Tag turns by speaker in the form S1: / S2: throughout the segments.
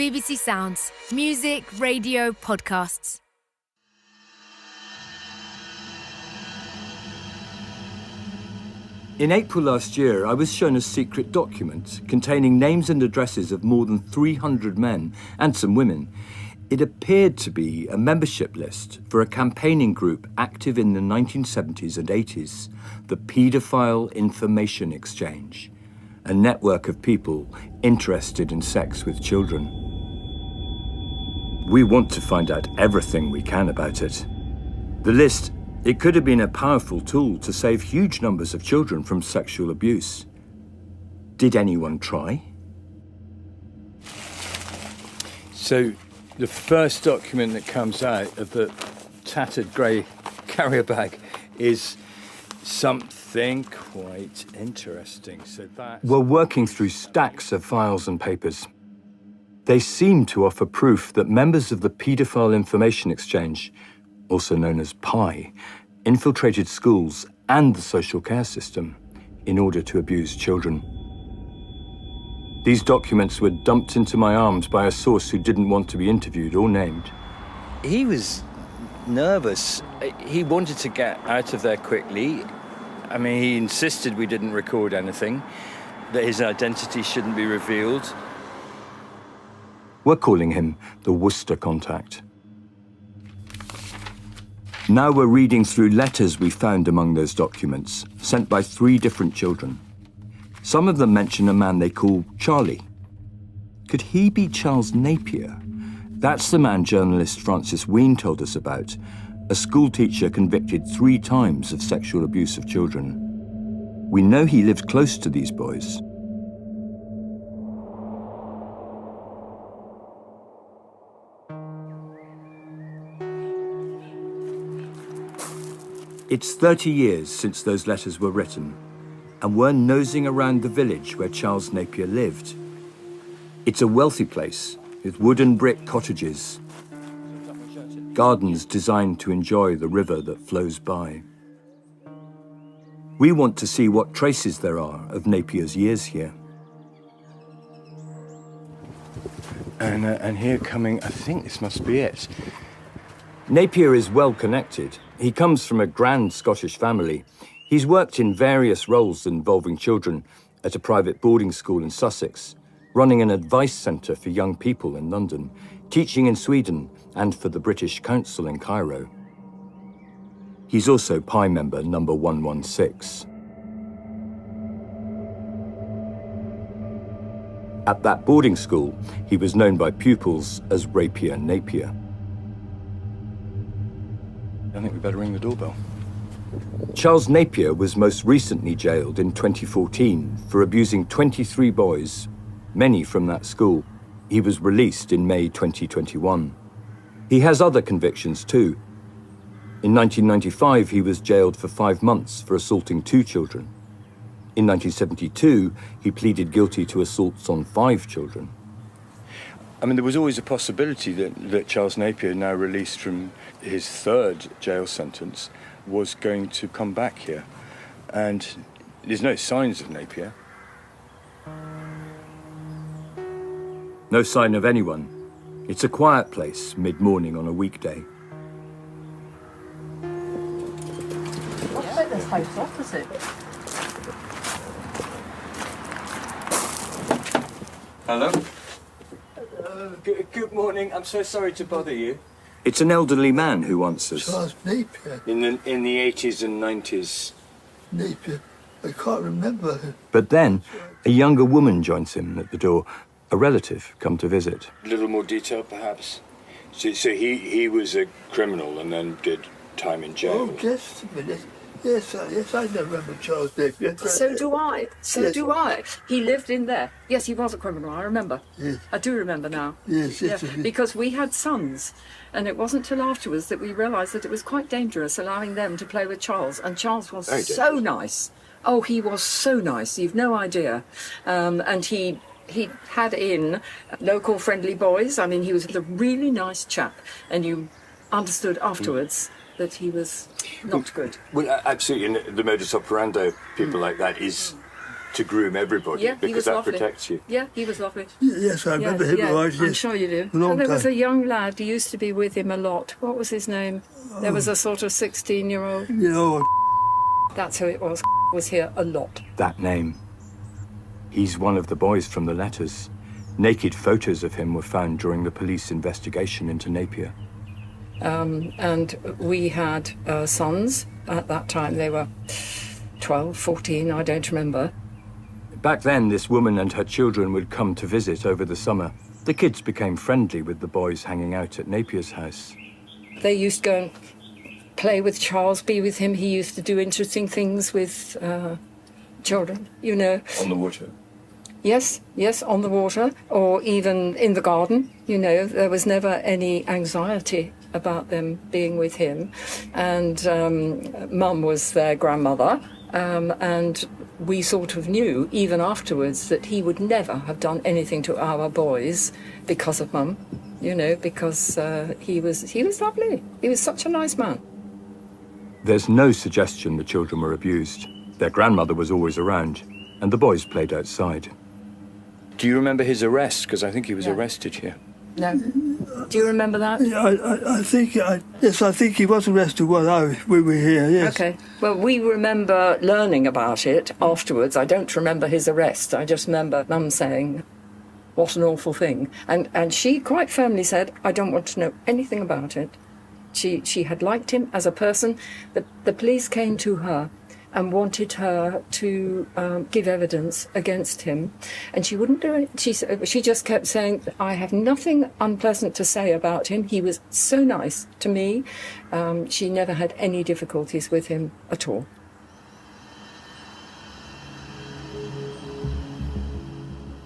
S1: BBC Sounds. Music, radio, podcasts.
S2: In April last year, I was shown a secret document containing names and addresses of more than 300 men and some women. It appeared to be a membership list for a campaigning group active in the 1970s and 80s, the Paedophile Information Exchange, a network of people interested in sex with children. We want to find out everything we can about it. The list, it could have been a powerful tool to save huge numbers of children from sexual abuse. Did anyone try? So, the first document that comes out of the tattered grey carrier bag is something quite interesting. So we're working through stacks of files and papers. They seem to offer proof that members of the Paedophile Information Exchange, also known as PI, infiltrated schools and the social care system in order to abuse children. These documents were dumped into my arms by a source who didn't want to be interviewed or named. He was nervous. He wanted to get out of there quickly. I mean, he insisted we didn't record anything, that his identity shouldn't be revealed. We're calling him the Worcester Contact. Now we're reading through letters we found among those documents, sent by 3 different children. Some of them mention a man they call Charlie. Could he be Charles Napier? That's the man journalist Francis Ween told us about, a school teacher convicted 3 times of sexual abuse of children. We know he lived close to these boys. It's 30 years since those letters were written, and we're nosing around the village where Charles Napier lived. It's a wealthy place with wooden brick cottages, gardens designed to enjoy the river that flows by. We want to see what traces there are of Napier's years here. And here coming, I think this must be it. Napier is well connected. He comes from a grand Scottish family. He's worked in various roles involving children at a private boarding school in Sussex, running an advice centre for young people in London, teaching in Sweden and for the British Council in Cairo. He's also PI member number 116. At that boarding school, he was known by pupils as Rapier Napier. I think we better ring the doorbell. Charles Napier was most recently jailed in 2014 for abusing 23 boys, many from that school. He was released in May 2021. He has other convictions too. In 1995, he was jailed for 5 months for assaulting 2 children. In 1972, he pleaded guilty to assaults on 5 children. I mean, there was always a possibility that Charles Napier, now released from his 3rd jail sentence, was going to come back here. And there's no signs of Napier. No sign of anyone. It's a quiet place, mid-morning on a weekday.
S3: I bet there's house opposite.
S2: Hello? Good morning. I'm so sorry to bother you. It's an elderly man who answers.
S4: Charles Napier.
S2: In the 80s and 90s.
S4: Napier. I can't remember.
S2: But then, a younger woman joins him at the door. A relative come to visit. A little more detail, perhaps? So he was a criminal and then did time in jail.
S4: Oh, just a minute. Yes, I remember Charles Napier.
S3: So do I.
S4: Yes.
S3: Do I. He lived in there. Yes, he was a criminal, I remember.
S4: Yes.
S3: I do remember now.
S4: Yes.
S3: Because we had sons, and it wasn't till afterwards that we realised that it was quite dangerous allowing them to play with Charles, and Charles was so nice. Oh, he was so nice, you've no idea. And he had in local friendly boys. I mean, he was a really nice chap, and you understood afterwards that he was not good.
S2: Well, absolutely. And the modus operandi of people like that is to groom everybody
S3: Yeah, he
S2: because
S3: was
S2: that
S3: lovely.
S2: protects you.
S3: Yeah, he was lovely.
S4: Yes, I remember him.
S3: Yeah,
S4: Right,
S3: I'm
S4: yes.
S3: sure you do.
S4: A long
S3: And there was a
S4: time.
S3: young lad who used to be with him a lot. What was his name? There was a sort of 16-year-old.
S4: You know,
S3: That's who it was here a lot.
S2: That name. He's one of the boys from the letters. Naked photos of him were found during the police investigation into Napier.
S3: And we had sons at that time. They were 12, 14, I don't remember.
S2: Back then, this woman and her children would come to visit over the summer. The kids became friendly with the boys hanging out at Napier's house.
S3: They used to go and play with Charles, be with him. He used to do interesting things with children, you know.
S2: On the water?
S3: Yes, on the water, or even in the garden. You know, there was never any anxiety about them being with him. And Mum was their grandmother, and we sort of knew, even afterwards, that he would never have done anything to our boys because of Mum, you know, because he was lovely. He was such a nice man.
S2: There's no suggestion the children were abused. Their grandmother was always around, and the boys played outside. Do you remember his arrest? Because I think he was arrested here.
S3: No. Do you remember that?
S4: I think he was arrested while we were here, yes.
S3: Okay. Well, we remember learning about it afterwards. I don't remember his arrest. I just remember Mum saying, what an awful thing. And she quite firmly said, I don't want to know anything about it. She had liked him as a person. The police came to her and wanted her to give evidence against him. And she wouldn't do it. She just kept saying, I have nothing unpleasant to say about him. He was so nice to me. She never had any difficulties with him at all.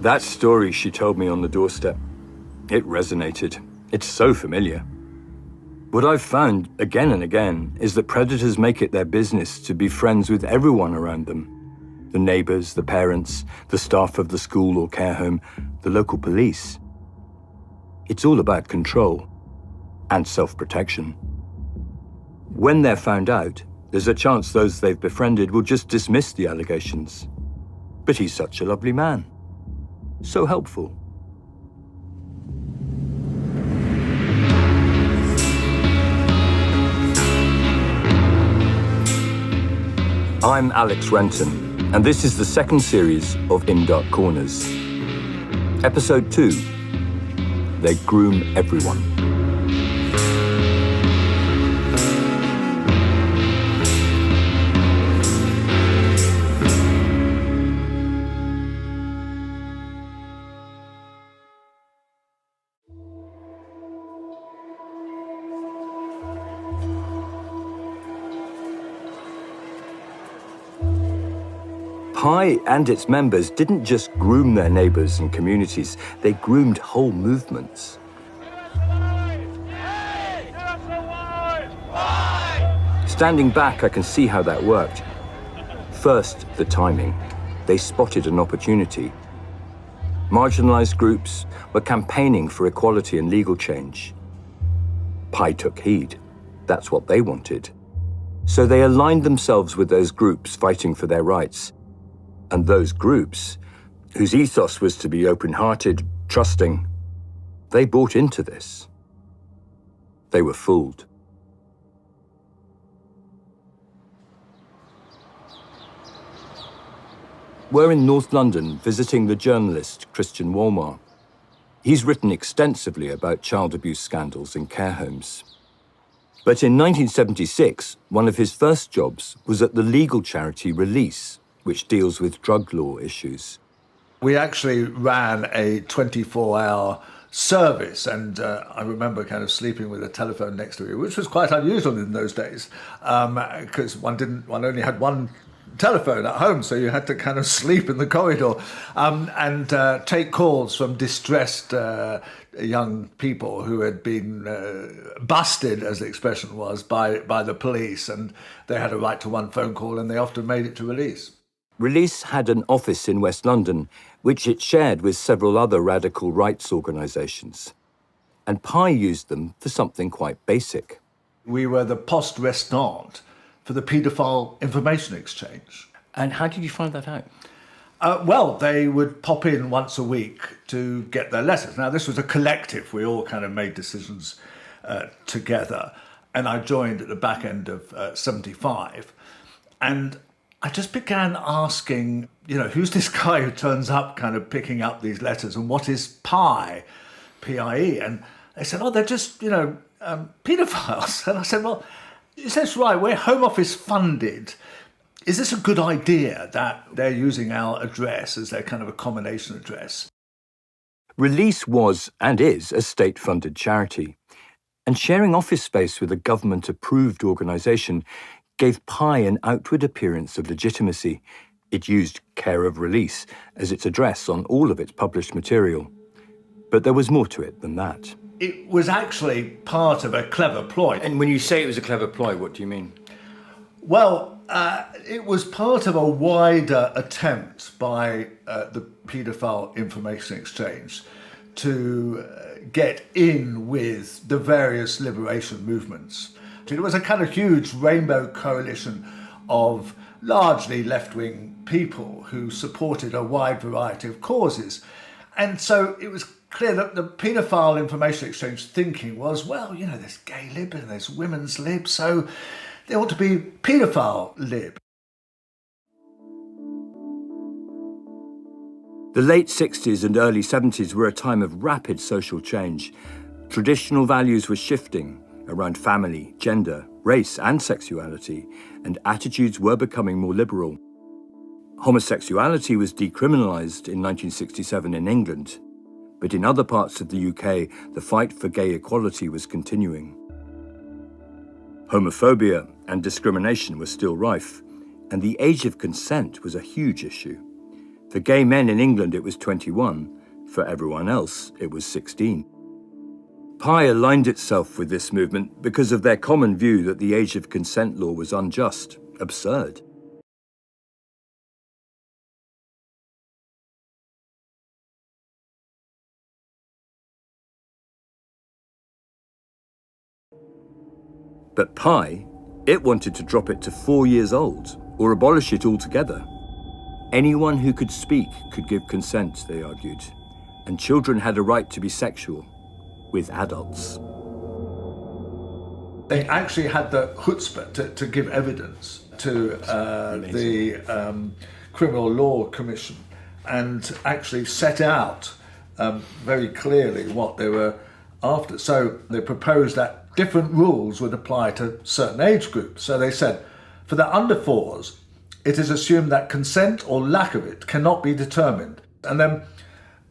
S2: That story she told me on the doorstep, it resonated. It's so familiar. What I've found again and again is that predators make it their business to be friends with everyone around them. The neighbours, the parents, the staff of the school or care home, the local police. It's all about control and self-protection. When they're found out, there's a chance those they've befriended will just dismiss the allegations. But he's such a lovely man. So helpful. I'm Alex Renton, and this is the second series of In Dark Corners. Episode 2, They Groom Everyone. Pi and its members didn't just groom their neighbours and communities, they groomed whole movements. Standing back, I can see how that worked. First, the timing. They spotted an opportunity. Marginalised groups were campaigning for equality and legal change. Pi took heed. That's what they wanted. So they aligned themselves with those groups fighting for their rights. And those groups, whose ethos was to be open-hearted, trusting, they bought into this. They were fooled. We're in North London visiting the journalist Christian Wolmar. He's written extensively about child abuse scandals in care homes. But in 1976, one of his first jobs was at the legal charity Release, which deals with drug law issues.
S5: We actually ran a 24-hour service, and I remember kind of sleeping with a telephone next to me, which was quite unusual in those days, because one only had one telephone at home, so you had to kind of sleep in the corridor and take calls from distressed young people who had been busted, as the expression was, by the police, and they had a right to one phone call, and they often made it to Release.
S2: Release had an office in West London, which it shared with several other radical rights organisations. And Pi used them for something quite basic.
S5: We were the poste restante for the paedophile information exchange.
S2: And how did you find that out?
S5: Well, they would pop in once a week to get their letters. Now, this was a collective. We all kind of made decisions together. And I joined at the back end of 75. And I just began asking, who's this guy who turns up kind of picking up these letters, and what is PIE, P-I-E? And they said, they're just, paedophiles. And I said, well, is this right? We're Home Office funded. Is this a good idea that they're using our address as their kind of accommodation address?
S2: Release was, and is, a state-funded charity. And sharing office space with a government-approved organisation gave PIE an outward appearance of legitimacy. It used Care of Release as its address on all of its published material. But there was more to it than that.
S5: It was actually part of a clever ploy.
S2: And when you say it was a clever ploy, what do you mean?
S5: Well, it was part of a wider attempt by the Paedophile Information Exchange to get in with the various liberation movements. It was a kind of huge rainbow coalition of largely left-wing people who supported a wide variety of causes. And so it was clear that the Paedophile Information Exchange thinking was, well, there's gay lib and there's women's lib, so there ought to be paedophile lib.
S2: The late 60s and early 70s were a time of rapid social change. Traditional values were shifting around family, gender, race and sexuality, and attitudes were becoming more liberal. Homosexuality was decriminalised in 1967 in England, but in other parts of the UK, the fight for gay equality was continuing. Homophobia and discrimination were still rife, and the age of consent was a huge issue. For gay men in England, it was 21. For everyone else, it was 16. PIE aligned itself with this movement because of their common view that the age of consent law was unjust, absurd. But PIE, it wanted to drop it to 4 years old or abolish it altogether. Anyone who could speak could give consent, they argued, and children had a right to be sexual with adults.
S5: They actually had the chutzpah to give evidence to the Criminal Law Commission and actually set out very clearly what they were after. So they proposed that different rules would apply to certain age groups. So they said, for the under fours, it is assumed that consent or lack of it cannot be determined. And then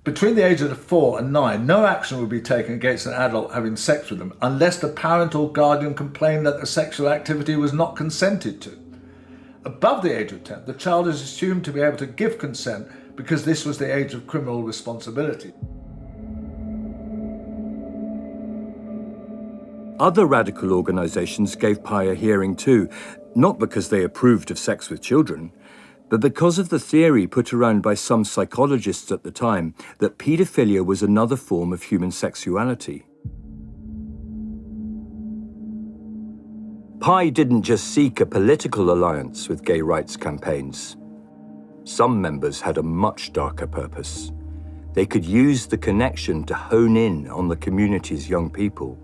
S5: between the ages of 4 and 9, no action will be taken against an adult having sex with them unless the parent or guardian complained that the sexual activity was not consented to. Above the age of 10, the child is assumed to be able to give consent because this was the age of criminal responsibility.
S2: Other radical organisations gave PIE a hearing too, not because they approved of sex with children, but because of the theory put around by some psychologists at the time that paedophilia was another form of human sexuality. PIE didn't just seek a political alliance with gay rights campaigns. Some members had a much darker purpose. They could use the connection to hone in on the community's young people,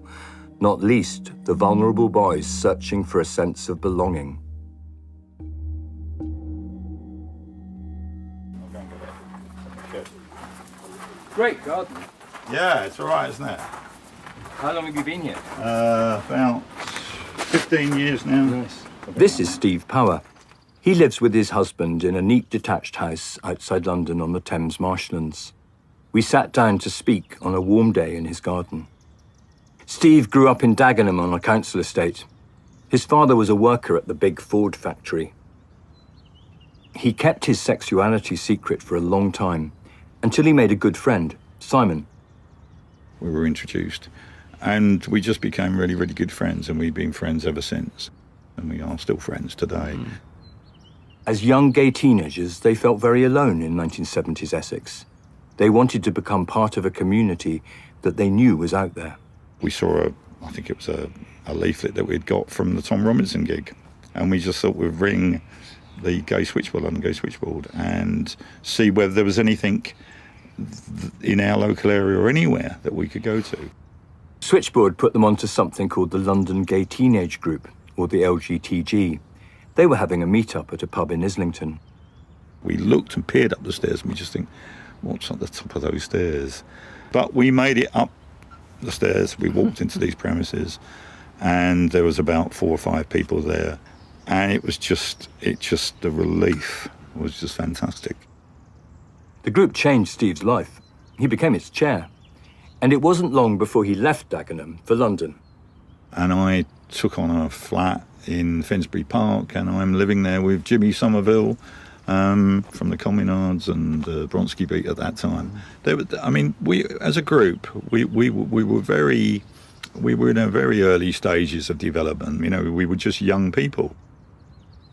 S2: not least the vulnerable boys searching for a sense of belonging. Great garden.
S6: Yeah, it's all right, isn't it?
S2: How long have you been here?
S6: About 15 years now.
S2: Nice. This is Steve Power. He lives with his husband in a neat detached house outside London on the Thames marshlands. We sat down to speak on a warm day in his garden. Steve grew up in Dagenham on a council estate. His father was a worker at the big Ford factory. He kept his sexuality secret for a long time, until he made a good friend, Simon.
S6: We were introduced and we just became really, really good friends, and we've been friends ever since. And we are still friends today.
S2: As young gay teenagers, they felt very alone in 1970s Essex. They wanted to become part of a community that they knew was out there.
S6: We saw I think it was a leaflet that we'd got from the Tom Robinson gig, and we just thought we'd ring the gay switchboard, London Gay Switchboard, and see whether there was anything in our local area or anywhere that we could go to.
S2: Switchboard put them onto something called the London Gay Teenage Group, or the LGTG. They were having a meet-up at a pub in Islington.
S6: We looked and peered up the stairs and we just think, what's at the top of those stairs? But we made it up the stairs. We walked into these premises and there was about 4 or 5 people there. And the relief was just fantastic.
S2: The group changed Steve's life. He became its chair. And it wasn't long before he left Dagenham for London.
S6: And I took on a flat in Finsbury Park, and I'm living there with Jimmy Somerville from the Communards and Bronski Beat at that time. We as a group, we were in a very early stages of development. You know, we were just young people.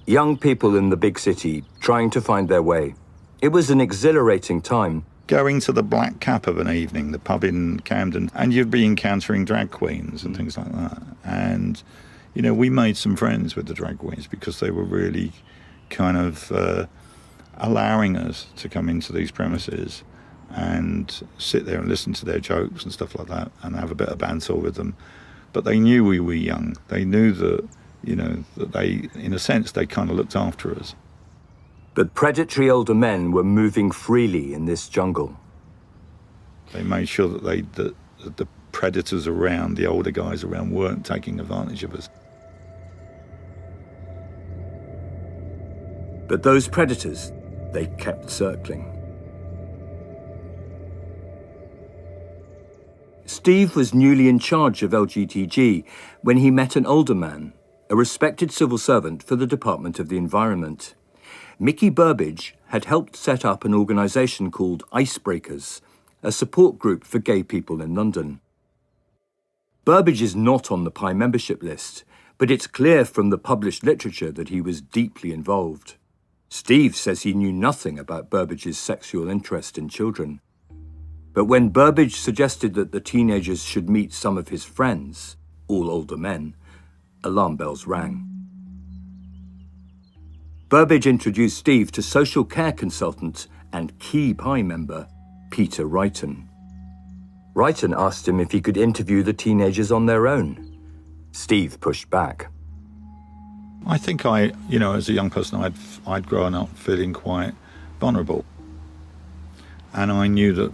S2: Young people in the big city trying to find their way. It was an exhilarating time.
S6: Going to the Black Cap of an evening, the pub in Camden, and you'd be encountering drag queens and things like that. And, you know, we made some friends with the drag queens because they were really kind of allowing us to come into these premises and sit there and listen to their jokes and stuff like that and have a bit of banter with them. But they knew we were young. They knew that, you know, that they, in a sense, they kind of looked after us.
S2: But predatory older men were moving freely in this jungle.
S6: They made sure that the predators around, the older guys around, weren't taking advantage of us.
S2: But those predators, they kept circling. Steve was newly in charge of LGTG when he met an older man, a respected civil servant for the Department of the Environment. Mickey Burbage had helped set up an organisation called Icebreakers, a support group for gay people in London. Burbage is not on the Pi membership list, but it's clear from the published literature that he was deeply involved. Steve says he knew nothing about Burbage's sexual interest in children. But when Burbage suggested that the teenagers should meet some of his friends, all older men, alarm bells rang. Burbage introduced Steve to social care consultant and key Pi member, Peter Wrighton. Wrighton asked him if he could interview the teenagers on their own. Steve pushed back.
S6: I think as a young person, I'd grown up feeling quite vulnerable. And I knew that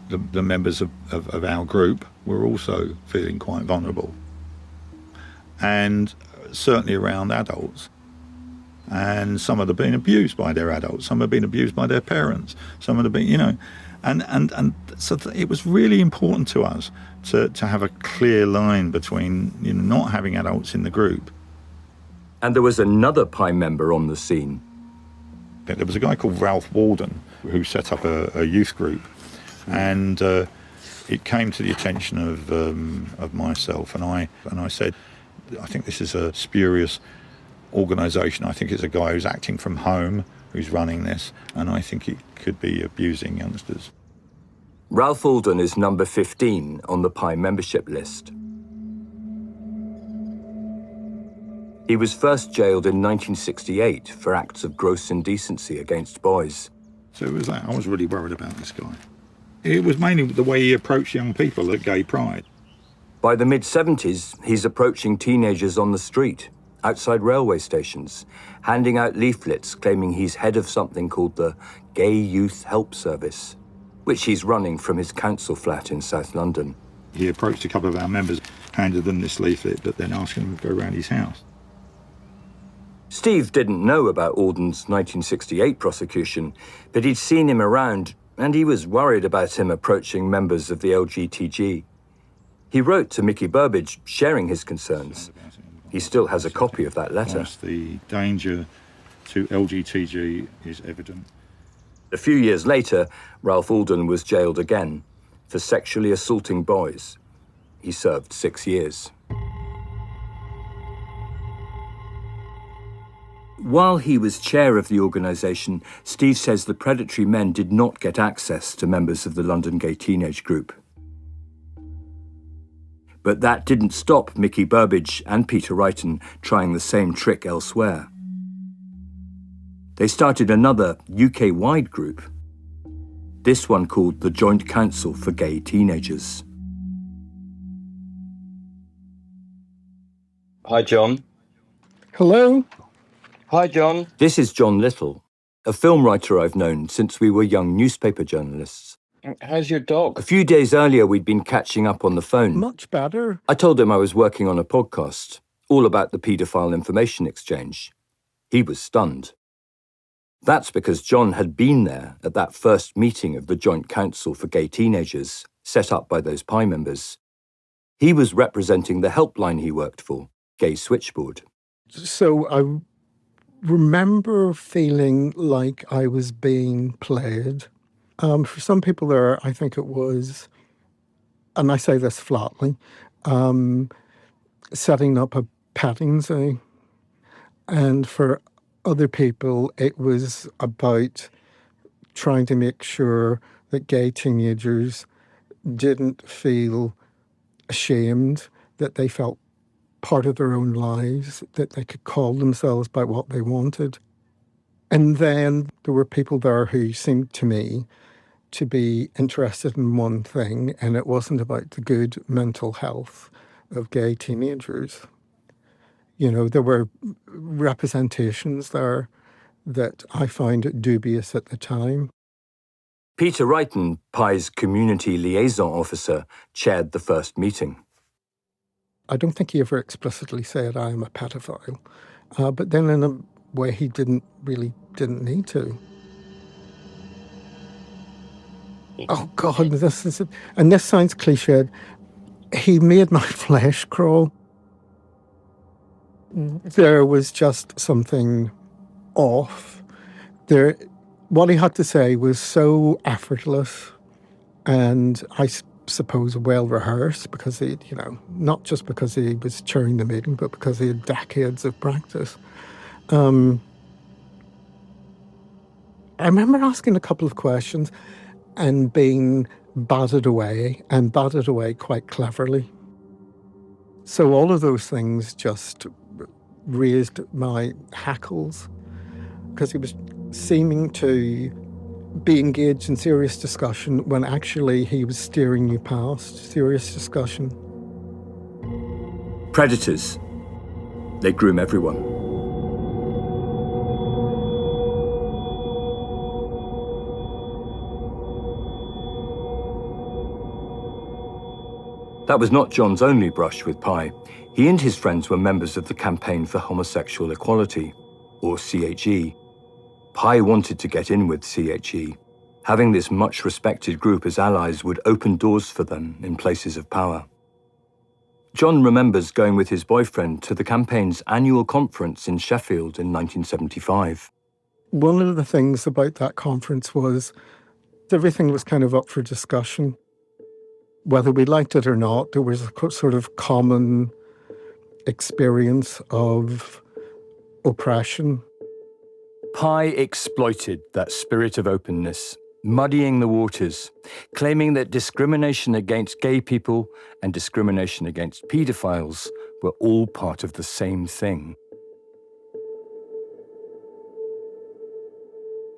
S6: the members of our group were also feeling quite vulnerable. And certainly around adults. And some had been abused by their adults, some had been abused by their parents, some had been, you know, and so it was really important to us to have a clear line between, you know, not having adults in the group.
S2: And there was another Pi member on the scene.
S6: There was a guy called Ralph Walden who set up a youth group, and it came to the attention of myself, and I said, I think this is a spurious organisation. I think it's a guy who's acting from home who's running this, and I think he could be abusing youngsters.
S2: Ralph Walden is number 15 on the Pi membership list. He was first jailed in 1968 for acts of gross indecency against boys.
S6: So it was like, I was really worried about this guy. It was mainly the way he approached young people at Gay Pride.
S2: By the mid-70s, he's approaching teenagers on the street, outside railway stations, handing out leaflets claiming he's head of something called the Gay Youth Help Service, which he's running from his council flat in South London.
S6: He approached a couple of our members, handed them this leaflet, but then asked them to go around his house.
S2: Steve didn't know about Walden's 1968 prosecution, but he'd seen him around, and he was worried about him approaching members of the LGTG. He wrote to Mickey Burbage, sharing his concerns. He still has a copy of that letter.
S6: The danger to LGTG is evident.
S2: A few years later, Ralph Walden was jailed again for sexually assaulting boys. He served 6 years. While he was chair of the organisation, Steve says the predatory men did not get access to members of the London Gay Teenage Group. But that didn't stop Mickey Burbage and Peter Wrighton trying the same trick elsewhere. They started another UK-wide group, this one called the Joint Council for Gay Teenagers. Hi, John.
S7: Hello?
S2: Hi, John. This is John Little, a film writer I've known since we were young newspaper journalists.
S8: How's your dog?
S2: A few days earlier, we'd been catching up on the phone.
S7: Much better.
S2: I told him I was working on a podcast, all about the paedophile information exchange. He was stunned. That's because John had been there at that first meeting of the Joint Council for Gay Teenagers, set up by those PI members. He was representing the helpline he worked for, Gay Switchboard.
S7: So I remember feeling like I was being played. For some people there, I think it was, and I say this flatly, setting up a petting zoo. And for other people, it was about trying to make sure that gay teenagers didn't feel ashamed, that they felt part of their own lives, that they could call themselves by what they wanted. And then there were people there who seemed to me to be interested in one thing, and it wasn't about the good mental health of gay teenagers. You know, there were representations there that I found dubious at the time.
S2: Peter Wrighton, PI's community liaison officer, chaired the first meeting.
S7: I don't think he ever explicitly said I am a pedophile, but then in a way he didn't need to. Oh God, this is it. And this sounds cliched. He made my flesh crawl. There was just something off. What he had to say was so effortless and I suppose well rehearsed, because he, not just because he was chairing the meeting, but because he had decades of practice. I remember asking a couple of questions and being batted away quite cleverly. So all of those things just raised my hackles, because he was seeming to be engaged in serious discussion when actually he was steering you past serious discussion.
S2: Predators. They groom everyone. That was not John's only brush with PI. He and his friends were members of the Campaign for Homosexual Equality, or CHE. PI wanted to get in with CHE. Having this much-respected group as allies would open doors for them in places of power. John remembers going with his boyfriend to the campaign's annual conference in Sheffield in 1975.
S7: One of the things about that conference was everything was kind of up for discussion. Whether we liked it or not, there was a sort of common experience of oppression.
S2: PI exploited that spirit of openness, muddying the waters, claiming that discrimination against gay people and discrimination against paedophiles were all part of the same thing.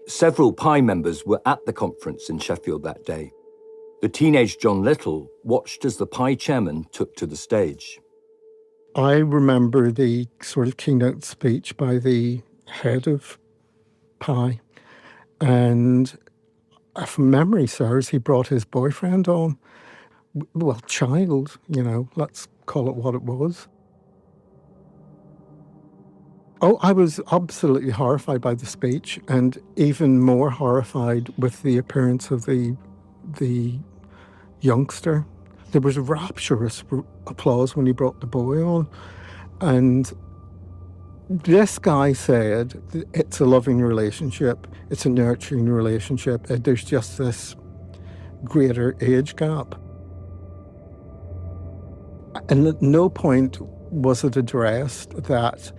S2: Several PI members were at the conference in Sheffield that day. The teenage John Little watched as the PI chairman took to the stage.
S7: I remember the sort of keynote speech by the head of PI, and if memory serves, he brought his boyfriend on. Well, child, let's call it what it was. Oh, I was absolutely horrified by the speech, and even more horrified with the appearance of the youngster. There was rapturous applause when he brought the boy on. And this guy said it's a loving relationship, it's a nurturing relationship, there's just this greater age gap. And at no point was it addressed that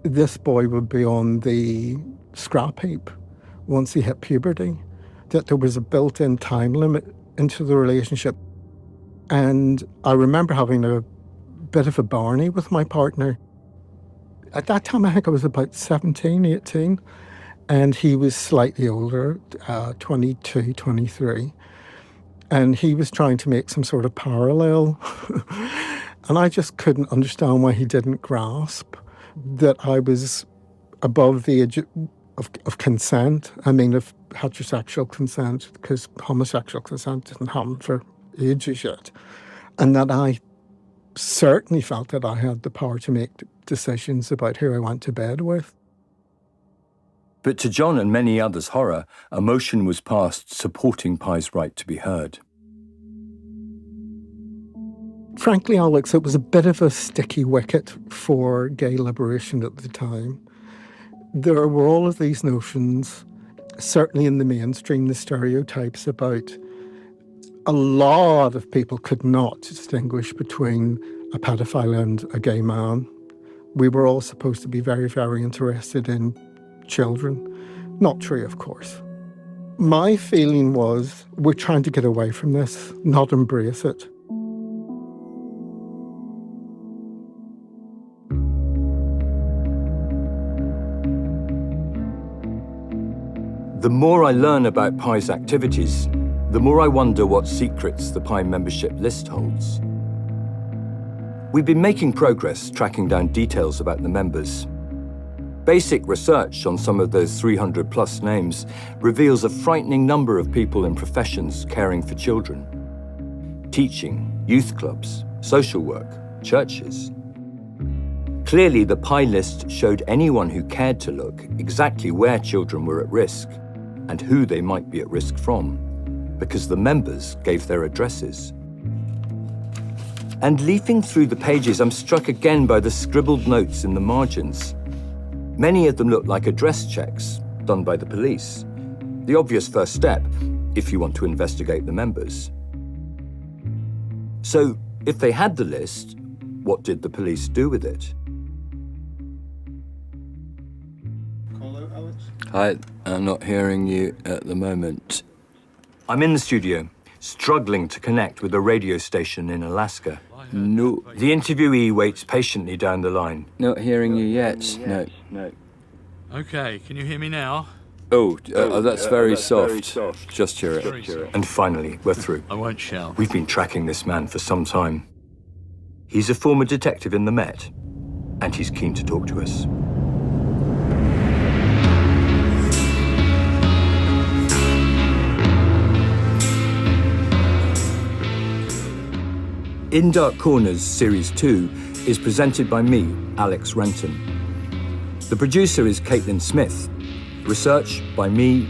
S7: this boy would be on the scrap heap once he hit puberty, that there was a built-in time limit into the relationship. And I remember having a bit of a barney with my partner. At that time, I think I was about 17, 18, and he was slightly older, 22, 23. And he was trying to make some sort of parallel. And I just couldn't understand why he didn't grasp that I was above the age of consent. I mean, of heterosexual consent, because homosexual consent didn't happen for ages yet. And that I certainly felt that I had the power to make decisions about who I went to bed with.
S2: But to John and many others' horror, a motion was passed supporting Pye's right to be heard.
S7: Frankly, Alex, it was a bit of a sticky wicket for gay liberation at the time. There were all of these notions, certainly in the mainstream, the stereotypes about a lot of people could not distinguish between a pedophile and a gay man. We were all supposed to be very, very interested in children. Not true, of course. My feeling was, we're trying to get away from this, not embrace it.
S2: The more I learn about Pye's activities, the more I wonder what secrets the Pye membership list holds. We've been making progress tracking down details about the members. Basic research on some of those 300 plus names reveals a frightening number of people in professions caring for children. Teaching, youth clubs, social work, churches. Clearly, the Pye list showed anyone who cared to look exactly where children were at risk and who they might be at risk from, because the members gave their addresses. And leafing through the pages, I'm struck again by the scribbled notes in the margins. Many of them look like address checks done by the police. The obvious first step if you want to investigate the members. So, if they had the list, what did the police do with it? Hi, I'm not hearing you at the moment. I'm in the studio, struggling to connect with a radio station in Alaska. No. The interviewee waits patiently down the line.
S8: Not hearing you yet. No.
S9: Okay, can you hear me now?
S2: That's very soft. Just hear it. And finally, we're through.
S9: I won't shout.
S2: We've been tracking this man for some time. He's a former detective in the Met, and he's keen to talk to us. In Dark Corners Series 2 is presented by me, Alex Renton. The producer is Caitlin Smith. Research by me,